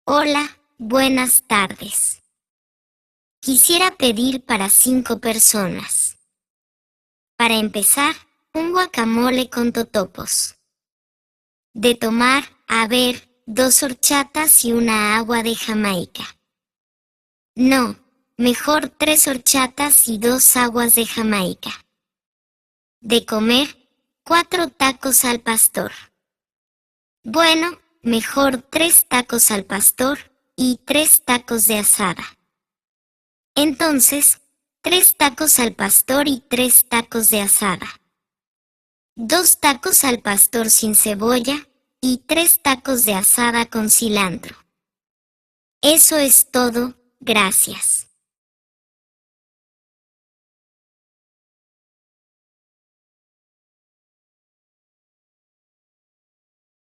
Hola, buenas tardes. Quisiera pedir para 5 personas. Para empezar, un guacamole con totopos. De tomar, a ver, 2 horchatas y una agua de Jamaica. No, mejor 3 horchatas y 2 aguas de Jamaica. De comer, 4 tacos al pastor. Bueno, mejor 3 tacos al pastor y 3 tacos de asada. Entonces, 3 tacos al pastor y 3 tacos de asada. 2 tacos al pastor sin cebolla y 3 tacos de asada con cilantro. Eso es todo, gracias.